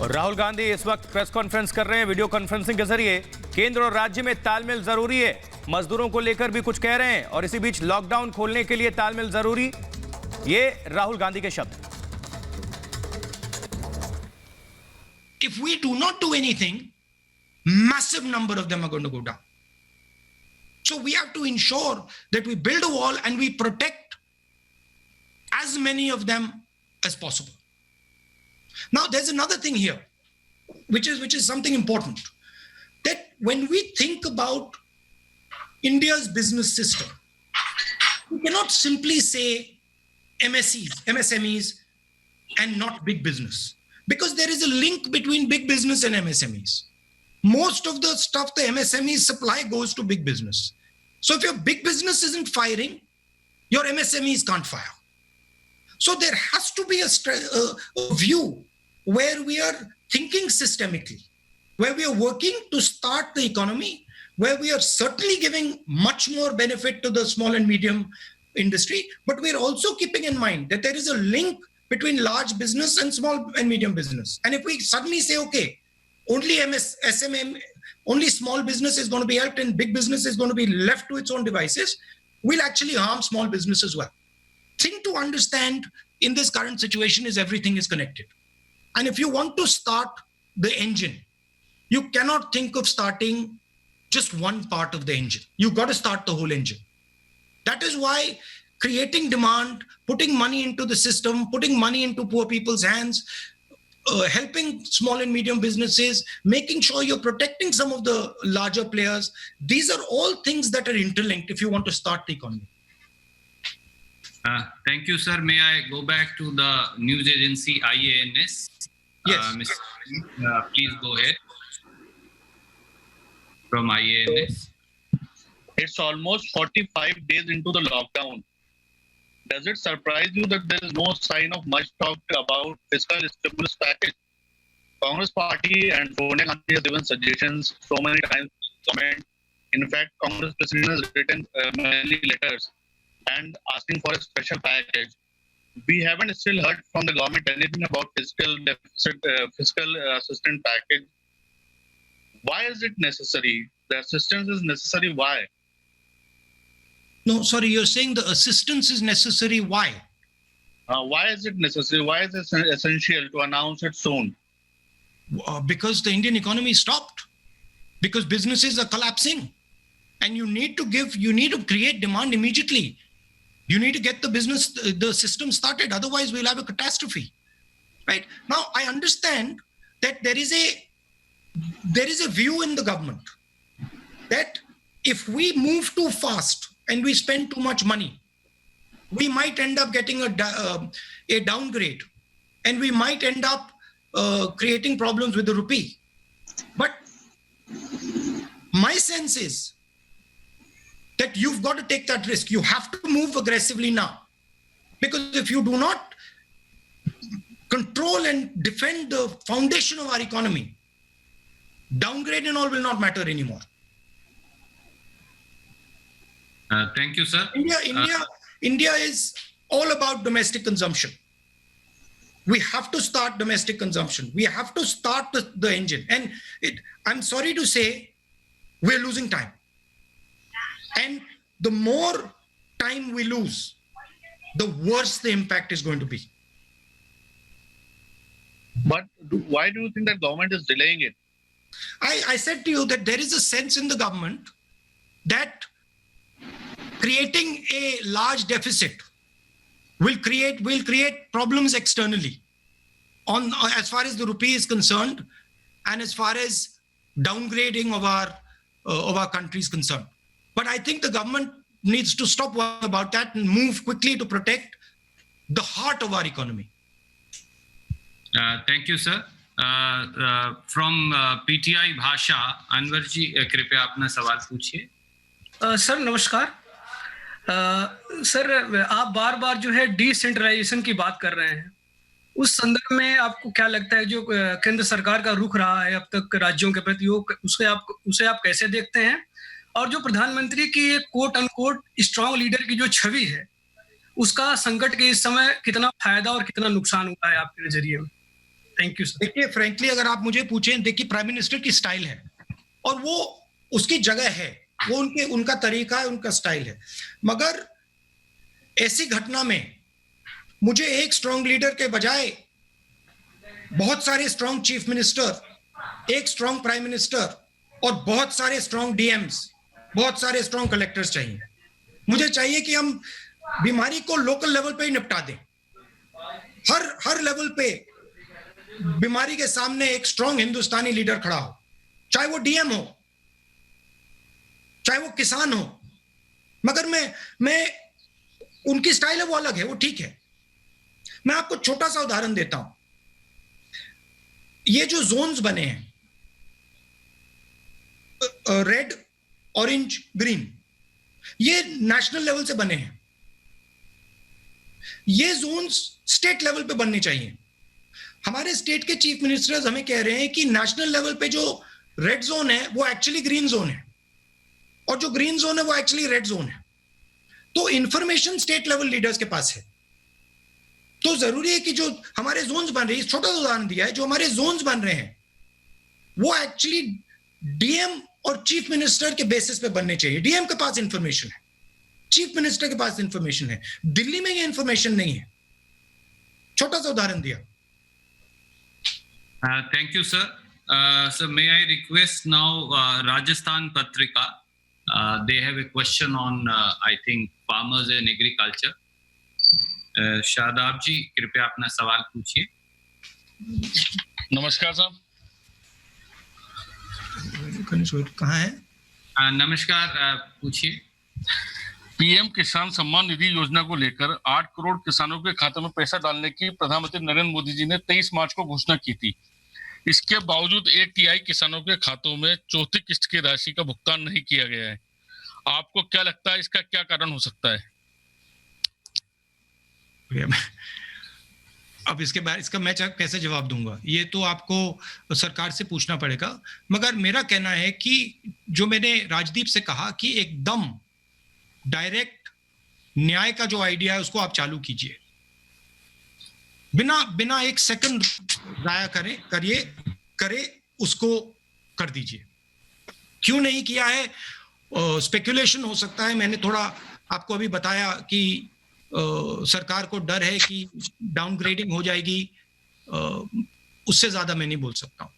और राहुल गांधी इस वक्त प्रेस कॉन्फ्रेंस कर रहे हैं वीडियो कॉन्फ्रेंसिंग के जरिए। केंद्र और राज्य में तालमेल जरूरी है, मजदूरों को लेकर भी कुछ कह रहे हैं और इसी बीच लॉकडाउन खोलने के लिए तालमेल जरूरी, ये राहुल गांधी के शब्द। If we do not do anything, massive number of them are going to go down. So we have to ensure that we build a wall and we protect as many of them as possible. Now there's another thing here, which is something important, that when we think about India's business system, we cannot simply say MSMEs and not big business, because there is a link between big business and MSMEs. Most of the stuff the MSMEs supply goes to big business. So if your big business isn't firing, your MSMEs can't fire. So there has to be a view where we are thinking systemically, where we are working to start the economy, where we are certainly giving much more benefit to the small and medium industry, but we're also keeping in mind that there is a link between large business and small and medium business. And if we suddenly say, okay, only SMM, only small business is going to be helped and big business is going to be left to its own devices, we'll actually harm small business as well. Thing to understand in this current situation is everything is connected. And if you want to start the engine, you cannot think of starting just one part of the engine. You've got to start the whole engine. That is why creating demand, putting money into the system, putting money into poor people's hands, helping small and medium businesses, making sure you're protecting some of the larger players. These are all things that are interlinked if you want to start the economy. Thank you, sir. May I go back to the news agency IANS? Yes. Mr. Please go ahead. From IANS. It's almost 45 days into the lockdown. Does it surprise you that there is no sign of much talk about fiscal stimulus package? Congress party and Sonia Gandhi has given suggestions so many times to comment. In fact, Congress president has written many letters and asking for a special package. We haven't still heard from the government anything about fiscal deficit, fiscal assistance package. Why is it necessary? The assistance is necessary. Why? No, sorry, you're saying the assistance is necessary. Why? Why is it necessary? Why is it essential to announce it soon? Because the Indian economy stopped, because businesses are collapsing, and you need to create demand immediately. You need to get the system started. Otherwise, we'll have a catastrophe. Right now, I understand that there is a view in the government that if we move too fast and we spend too much money, we might end up getting a downgrade, and we might end up creating problems with the rupee. But my sense is that you've got to take that risk. You have to move aggressively now, because if you do not control and defend the foundation of our economy, downgrade and all will not matter anymore. Thank you, sir. India is all about domestic consumption. We have to start domestic consumption. We have to start the engine. And I'm sorry to say, we're losing time. And the more time we lose, the worse the impact is going to be. But why do you think that government is delaying it? I said to you that there is a sense in the government that creating a large deficit will create problems externally as far as the rupee is concerned, and as far as downgrading of our country is concerned. But I think the government needs to stop worrying about that and move quickly to protect the heart of our economy. Thank you, sir. From PTI भाषा, अनवर जी कृपया अपना सवाल पूछिए। Sir नमस्कार। Sir आप बार बार जो है decentralisation की बात कर रहे हैं, उस संदर्भ में आपको क्या लगता है जो केंद्र सरकार का रुख रहा है अब तक राज्यों के प्रति, उसे आप कैसे देखते हैं? और जो प्रधानमंत्री की एक कोट अनकोट स्ट्रांग लीडर की जो छवि है, उसका संकट के इस समय कितना फायदा और कितना नुकसान हुआ है आपके नजरिए में? Thank you sir. देखिए फ्रैंकली अगर आप मुझे पूछें, देखिए प्राइम मिनिस्टर की स्टाइल है और वो उसकी जगह है, वो उनका तरीका है, उनका स्टाइल है, मगर ऐसी घटना में मुझे एक स्ट्रांग लीडर के बजाय बहुत सारे स्ट्रांग चीफ मिनिस्टर, एक स्ट्रांग प्राइम मिनिस्टर और बहुत सारे स्ट्रांग डीएम्स, बहुत सारे स्ट्रांग कलेक्टर्स चाहिए। मुझे चाहिए कि हम बीमारी को लोकल लेवल पे ही निपटा दें। हर लेवल पे बीमारी के सामने एक स्ट्रांग हिंदुस्तानी लीडर खड़ा हो, चाहे वो डीएम हो, चाहे वो किसान हो। मगर मैं उनकी स्टाइल है, वो अलग है, वो ठीक है। मैं आपको छोटा सा उदाहरण देता हूं। ये जो जोन्स बने हैं, रेड, ऑरेंज, ग्रीन, ये नेशनल लेवल से बने हैं। ये जोन्स स्टेट लेवल पे बनने चाहिए। हमारे स्टेट के चीफ मिनिस्टर्स हमें कह रहे हैं कि नेशनल लेवल पे जो रेड जोन है वो एक्चुअली ग्रीन जोन है और जो ग्रीन जोन है वो एक्चुअली रेड जोन है। तो इंफॉर्मेशन स्टेट लेवल लीडर्स के पास है। तो जरूरी है कि जो हमारे जोन्स बन रहे हैं, छोटा सा उदाहरण दिया है, जो हमारे जोन्स बन रहे हैं वो एक्चुअली डीएम और चीफ मिनिस्टर के बेसिस पे बनने चाहिए। डीएम के पास इंफॉर्मेशन है, चीफ मिनिस्टर के पास इंफॉर्मेशन है, दिल्ली में ये इंफॉर्मेशन नहीं है। छोटा सा उदाहरण दिया। Thank you, sir. So may I request now Rajasthan Patrika? They have a question on, I think, farmers and agriculture. Shadab जी, कृपया अपना सवाल पूछिए। नमस्कार साहब। कहाँ है? नमस्कार, पूछिए। पीएम किसान सम्मान निधि योजना को लेकर 8 करोड़ किसानों के खाते में पैसा डालने की प्रधानमंत्री नरेंद्र मोदी जी ने 23 मार्च को घोषणा की थी। इसके बावजूद एक तिहाई किसानों के खातों में चौथी किस्त की राशि का भुगतान नहीं किया गया है। आपको क्या लगता है इसका क्या कारण हो सकता है? अब इसका मैं कैसे जवाब दूंगा, ये तो आपको सरकार से पूछना पड़ेगा। मगर मेरा कहना है कि जो मैंने राजदीप से कहा कि एकदम डायरेक्ट न्याय का जो आइडिया है उसको आप चालू कीजिए, बिना एक सेकंड जाया करे उसको कर दीजिए। क्यों नहीं किया है? स्पेकुलेशन हो सकता है। मैंने थोड़ा आपको अभी बताया कि सरकार को डर है कि डाउनग्रेडिंग हो जाएगी, उससे ज्यादा मैं नहीं बोल सकता हूं।